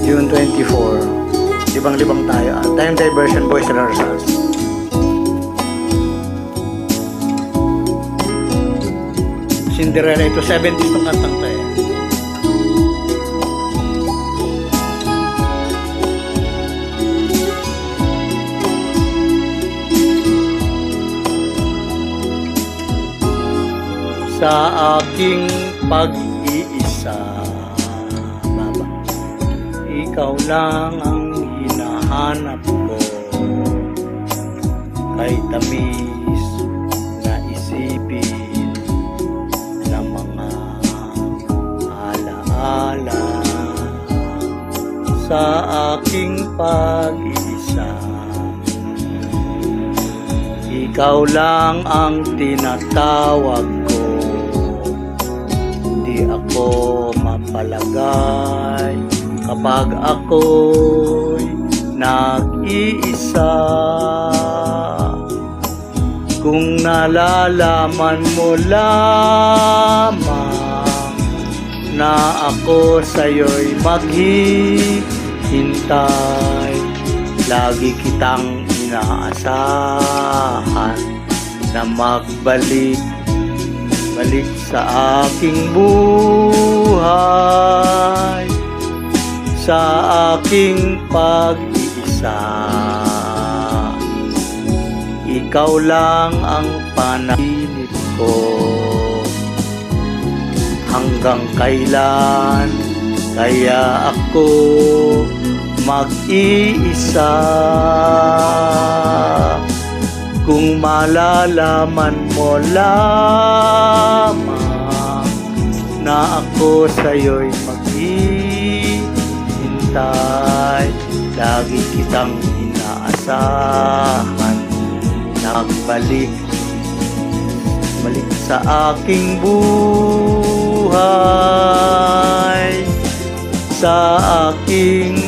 June 24. Libang-libang tayo. Time diversion, boys rehearsals. Cinderella, ito 70s itong kantang to eh. Sa aking pag-iisa, Baba, ikaw lang ang hinahanap ko. Kay tamis na isipin na mga alaala. Sa aking pag-iisa, ikaw lang ang tinatawag ko. Di ako mapalagay kapag ako'y nag-iisa. Kung nalalaman mo lamang na ako sa'yo'y maghihintay, lagi kitang inaasahan na magbalik sa aking buhay, sa aking pag-iisa. Ikaw lang ang panaginip ko. Hanggang kailan kaya ako mag-iisa? Kung malalaman mo lamang na ako sa'yo'y maghihintay, lagi kitang inaasahan, nagbalik sa aking buhay, sa aking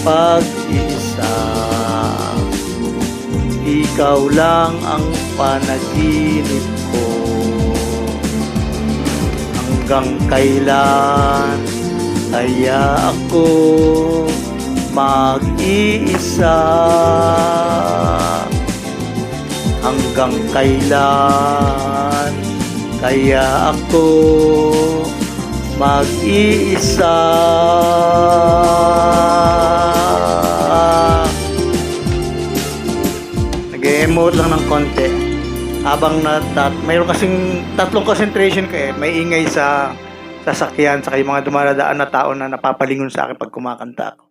pag-iisa. Ikaw lang ang panaginip ko. Hanggang kailan kaya ako mag-iisa? Hanggang kailan kaya ako mag-iisa? Nag-emote lang ng konti habang mayroon kasing tatlong concentration ko eh. May ingay sa sasakyan, saka yung mga dumadaan na tao na napapalingon sa akin pag kumakanta ako.